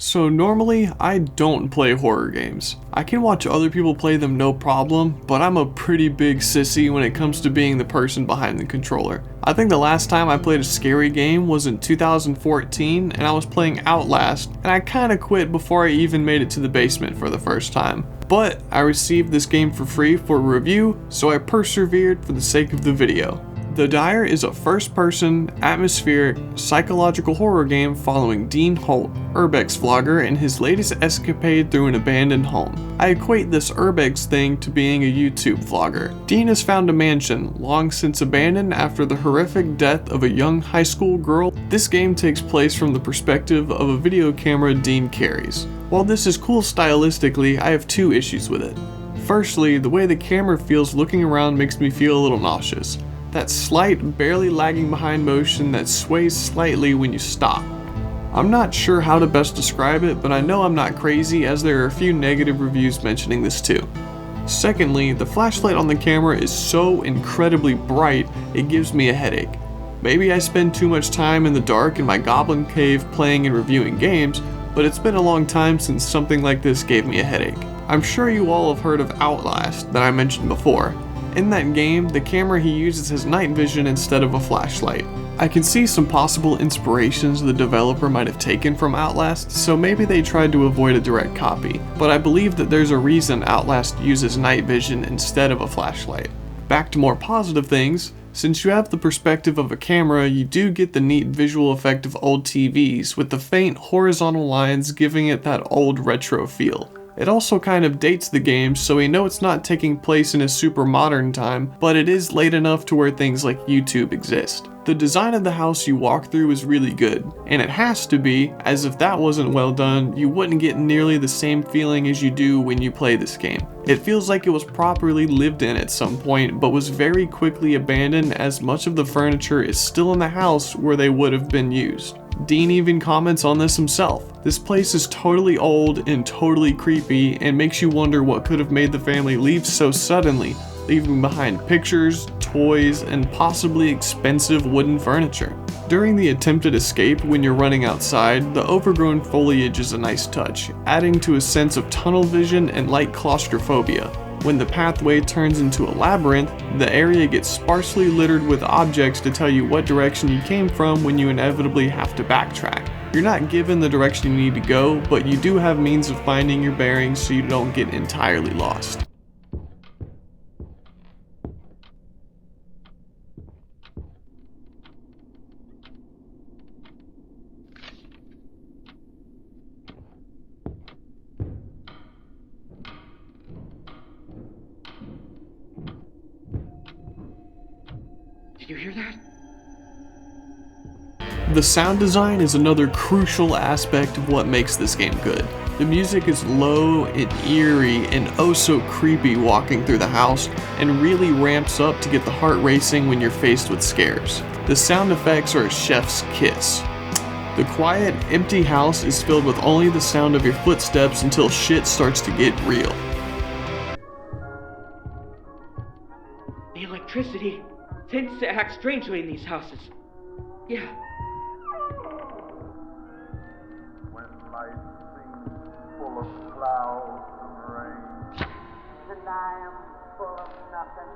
So normally, I don't play horror games. I can watch other people play them no problem, but I'm a pretty big sissy when it comes to being the person behind the controller. I think the last time I played a scary game was in 2014 and I was playing Outlast, and I kinda quit before I even made it to the basement for the first time. But I received this game for free for a review, so I persevered for the sake of the video. The Dire is a first-person, atmospheric, psychological horror game following Dean Holt, Urbex vlogger, and his latest escapade through an abandoned home. I equate this Urbex thing to being a YouTube vlogger. Dean has found a mansion, long since abandoned after the horrific death of a young high school girl. This game takes place from the perspective of a video camera Dean carries. While this is cool stylistically, I have two issues with it. Firstly, the way the camera feels looking around makes me feel a little nauseous. That slight, barely lagging behind motion that sways slightly when you stop. I'm not sure how to best describe it, but I know I'm not crazy as there are a few negative reviews mentioning this too. Secondly, the flashlight on the camera is so incredibly bright, it gives me a headache. Maybe I spend too much time in the dark in my goblin cave playing and reviewing games, but it's been a long time since something like this gave me a headache. I'm sure you all have heard of Outlast that I mentioned before. In that game, the camera he uses has night vision instead of a flashlight. I can see some possible inspirations the developer might have taken from Outlast, so maybe they tried to avoid a direct copy, but I believe that there's a reason Outlast uses night vision instead of a flashlight. Back to more positive things, since you have the perspective of a camera, you do get the neat visual effect of old TVs, with the faint horizontal lines giving it that old retro feel. It also kind of dates the game, so we know it's not taking place in a super modern time, but it is late enough to where things like YouTube exist. The design of the house you walk through is really good, and it has to be, as if that wasn't well done, you wouldn't get nearly the same feeling as you do when you play this game. It feels like it was properly lived in at some point, but was very quickly abandoned as much of the furniture is still in the house where they would have been used. Dean even comments on this himself. This place is totally old and totally creepy and makes you wonder what could have made the family leave so suddenly, leaving behind pictures, toys, and possibly expensive wooden furniture. During the attempted escape when you're running outside, the overgrown foliage is a nice touch, adding to a sense of tunnel vision and light claustrophobia. When the pathway turns into a labyrinth, the area gets sparsely littered with objects to tell you what direction you came from when you inevitably have to backtrack. You're not given the direction you need to go, but you do have means of finding your bearings so you don't get entirely lost. Did you hear that? The sound design is another crucial aspect of what makes this game good. The music is low and eerie and oh so creepy walking through the house, and really ramps up to get the heart racing when you're faced with scares. The sound effects are a chef's kiss. The quiet, empty house is filled with only the sound of your footsteps until shit starts to get real. The electricity tends to act strangely in these houses. Yeah. When life seems full of clouds and rain, and I am full of nothing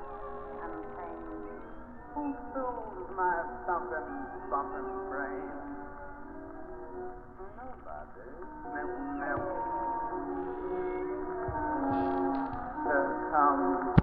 and pain. who soothes my thumping brain? Nobody, never to come.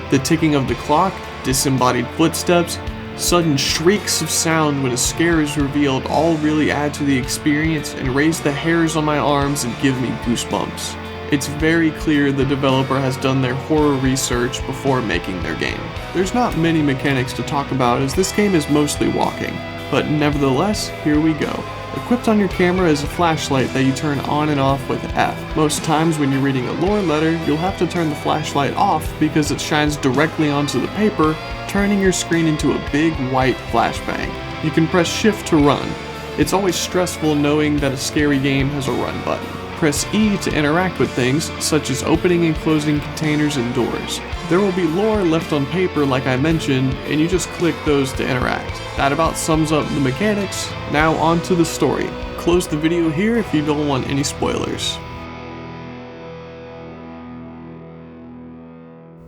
The ticking of the clock, disembodied footsteps, sudden shrieks of sound when a scare is revealed all really add to the experience and raise the hairs on my arms and give me goosebumps. It's very clear the developer has done their horror research before making their game. There's not many mechanics to talk about as this game is mostly walking, but nevertheless, here we go. Equipped on your camera is a flashlight that you turn on and off with F. Most times when you're reading a lore letter, you'll have to turn the flashlight off because it shines directly onto the paper, turning your screen into a big white flashbang. You can press shift to run. It's always stressful knowing that a scary game has a run button. Press E to interact with things, such as opening and closing containers and doors. There will be lore left on paper like I mentioned, and you just click those to interact. That about sums up the mechanics. Now on to the story. close the video here if you don't want any spoilers.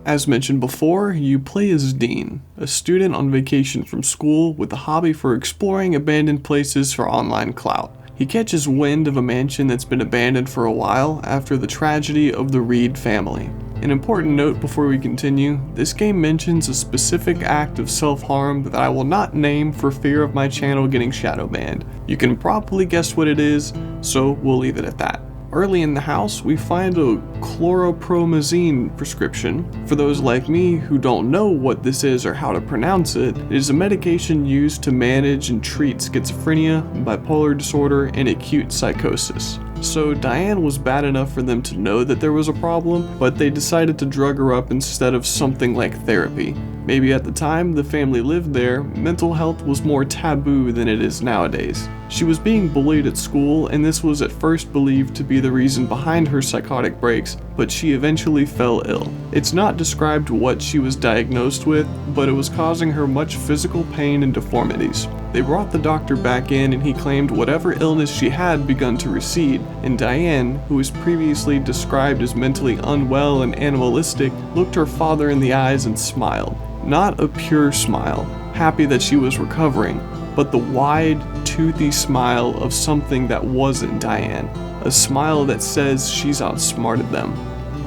As mentioned before, you play as Dean, a student on vacation from school with a hobby for exploring abandoned places for online clout. He catches wind of a mansion that's been abandoned for a while after the tragedy of the Reed family. An important note before we continue, this game mentions a specific act of self-harm that I will not name for fear of my channel getting shadow banned. You can probably guess what it is, so we'll leave it at that. Early in the house, we find a chlorpromazine prescription. For those like me who don't know what this is or how to pronounce it, it is a medication used to manage and treat schizophrenia, bipolar disorder, and acute psychosis. So Diane was bad enough for them to know that there was a problem, but they decided to drug her up instead of something like therapy. Maybe at the time the family lived there, mental health was more taboo than it is nowadays. She was being bullied at school, and this was at first believed to be the reason behind her psychotic breaks, but she eventually fell ill. It's not described what she was diagnosed with, but it was causing her much physical pain and deformities. They brought the doctor back in, and he claimed whatever illness she had begun to recede, and Diane, who was previously described as mentally unwell and animalistic, looked her father in the eyes and smiled. Not a pure smile, happy that she was recovering, but the wide, toothy smile of something that wasn't Diane. A smile that says she's outsmarted them.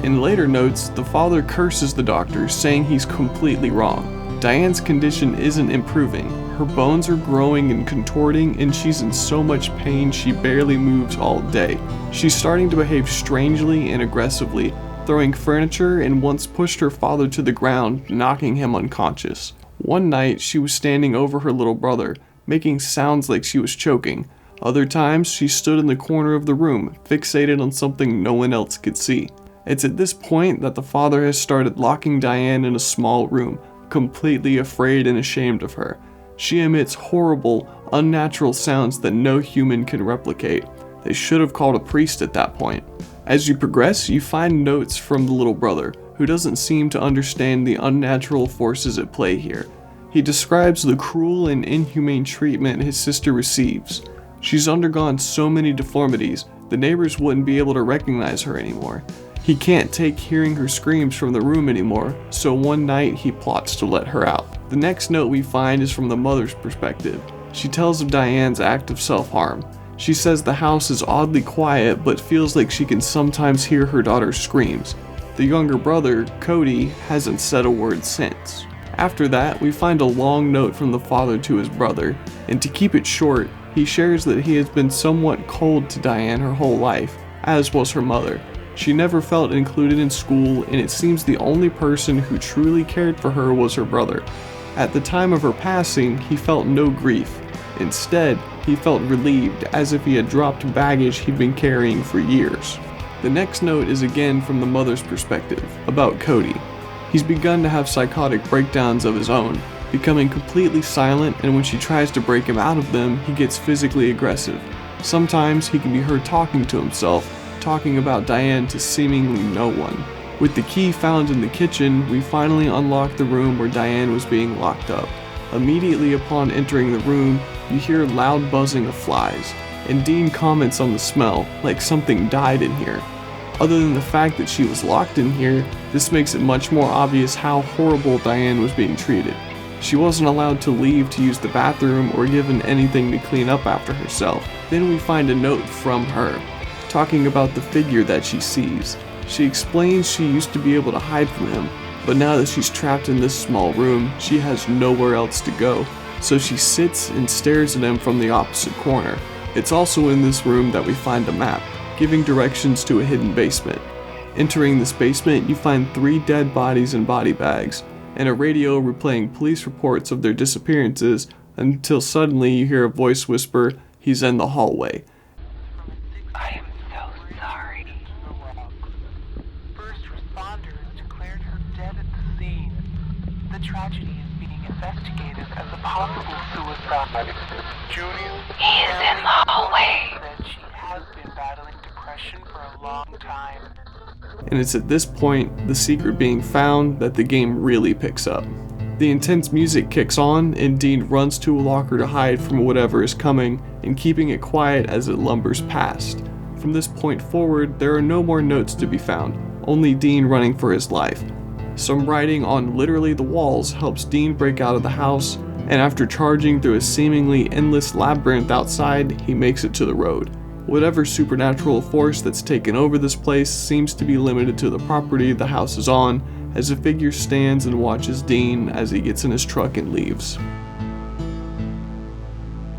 In later notes, the father curses the doctor, saying he's completely wrong. Diane's condition isn't improving. Her bones are growing and contorting, and she's in so much pain she barely moves all day. She's starting to behave strangely and aggressively, throwing furniture, and once pushed her father to the ground, knocking him unconscious. One night, she was standing over her little brother, making sounds like she was choking. Other times, she stood in the corner of the room, fixated on something no one else could see. It's at this point that the father has started locking Diane in a small room, completely afraid and ashamed of her. She emits horrible, unnatural sounds that no human can replicate. They should have called a priest at that point. As you progress, you find notes from the little brother, who doesn't seem to understand the unnatural forces at play here. He describes the cruel and inhumane treatment his sister receives. She's undergone so many deformities, the neighbors wouldn't be able to recognize her anymore. He can't take hearing her screams from the room anymore, so one night he plots to let her out. The next note we find is from the mother's perspective. She tells of Diane's act of self-harm. She says the house is oddly quiet, but feels like she can sometimes hear her daughter's screams. The younger brother, Cody, hasn't said a word since. After that, we find a long note from the father to his brother, and to keep it short, he shares that he has been somewhat cold to Diane her whole life, as was her mother. She never felt included in school, and it seems the only person who truly cared for her was her brother. At the time of her passing, he felt no grief. Instead, he felt relieved, as if he had dropped baggage he'd been carrying for years. The next note is again from the mother's perspective, about Cody. He's begun to have psychotic breakdowns of his own, becoming completely silent, and when she tries to break him out of them, he gets physically aggressive. Sometimes he can be heard talking to himself, talking about Diane to seemingly no one. With the key found in the kitchen, we finally unlock the room where Diane was being locked up. Immediately upon entering the room, you hear loud buzzing of flies, and Dean comments on the smell, like something died in here. Other than the fact that she was locked in here, this makes it much more obvious how horrible Diane was being treated. She wasn't allowed to leave to use the bathroom or given anything to clean up after herself. Then we find a note from her, talking about the figure that she sees. She explains she used to be able to hide from him, but now that she's trapped in this small room, she has nowhere else to go, so she sits and stares at him from the opposite corner. It's also in this room that we find a map, giving directions to a hidden basement. Entering this basement, you find 3 dead bodies in body bags, and a radio replaying police reports of their disappearances, until suddenly you hear a voice whisper, "He's in the hallway." I am so sorry. First responders declared her dead at the scene. The tragedy is being investigated as a possible suicide. Julia, He is in the hallway. said she has been battling depression for a long time. And it's at this point, the secret being found, that the game really picks up. The intense music kicks on, and Dean runs to a locker to hide from whatever is coming, and keeping it quiet as it lumbers past. From this point forward, there are no more notes to be found, only Dean running for his life. Some writing on literally the walls helps Dean break out of the house, and after charging through a seemingly endless labyrinth outside, he makes it to the road. Whatever supernatural force that's taken over this place seems to be limited to the property the house is on, as a figure stands and watches Dean as he gets in his truck and leaves.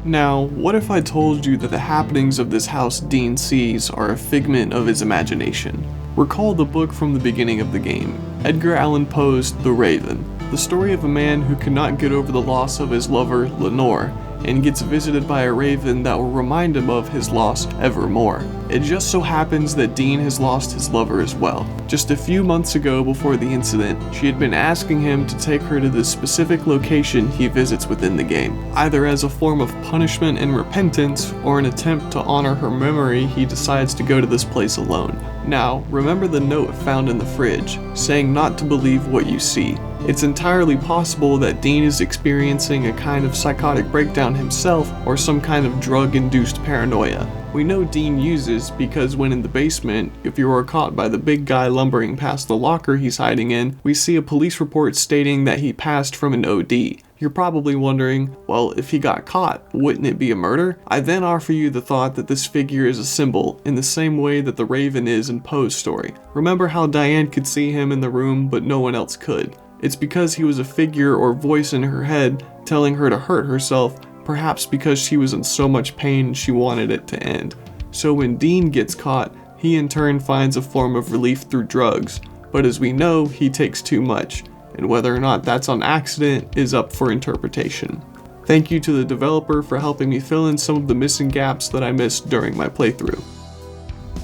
Now, what if I told you that the happenings of this house Dean sees are a figment of his imagination? Recall the book from the beginning of the game, Edgar Allan Poe's The Raven, the story of a man who cannot get over the loss of his lover, Lenore, and gets visited by a raven that will remind him of his loss evermore. It just so happens that Dean has lost his lover as well. Just a few months ago before the incident, she had been asking him to take her to the specific location he visits within the game. Either as a form of punishment and repentance, or an attempt to honor her memory, he decides to go to this place alone. Now, remember the note found in the fridge, saying not to believe what you see. It's entirely possible that Dean is experiencing a kind of psychotic breakdown himself, or some kind of drug-induced paranoia. We know Dean uses because when in the basement, if you are caught by the big guy lumbering past the locker he's hiding in, we see a police report stating that he passed from an OD. You're probably wondering, well, if he got caught, wouldn't it be a murder? I then offer you the thought that this figure is a symbol, in the same way that the Raven is in Poe's story. Remember how Diane could see him in the room, but no one else could? It's because he was a figure or voice in her head telling her to hurt herself, perhaps because she was in so much pain she wanted it to end. So when Dean gets caught, he in turn finds a form of relief through drugs, but as we know, he takes too much, and whether or not that's on accident is up for interpretation. Thank you to the developer for helping me fill in some of the missing gaps that I missed during my playthrough.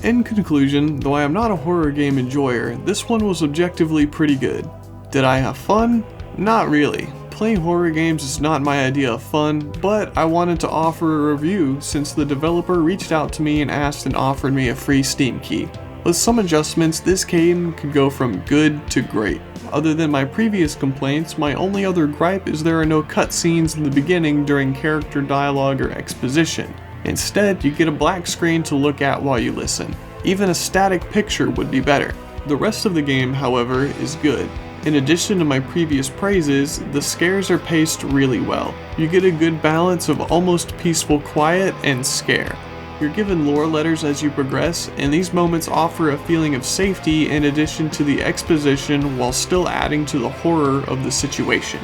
In conclusion, though I am not a horror game enjoyer, this one was objectively pretty good. Did I have fun? Not really. Playing horror games is not my idea of fun, but I wanted to offer a review since the developer reached out to me and asked and offered me a free Steam key. With some adjustments, this game could go from good to great. Other than my previous complaints, my only other gripe is there are no cutscenes in the beginning during character dialogue or exposition. Instead, you get a black screen to look at while you listen. Even a static picture would be better. The rest of the game, however, is good. In addition to my previous praises, the scares are paced really well. You get a good balance of almost peaceful quiet and scare. You're given lore letters as you progress, and these moments offer a feeling of safety in addition to the exposition while still adding to the horror of the situation.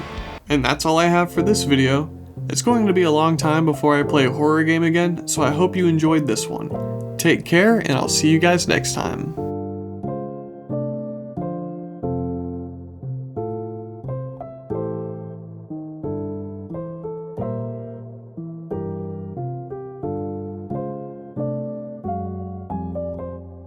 And that's all I have for this video. It's going to be a long time before I play a horror game again, so I hope you enjoyed this one. Take care, and I'll see you guys next time.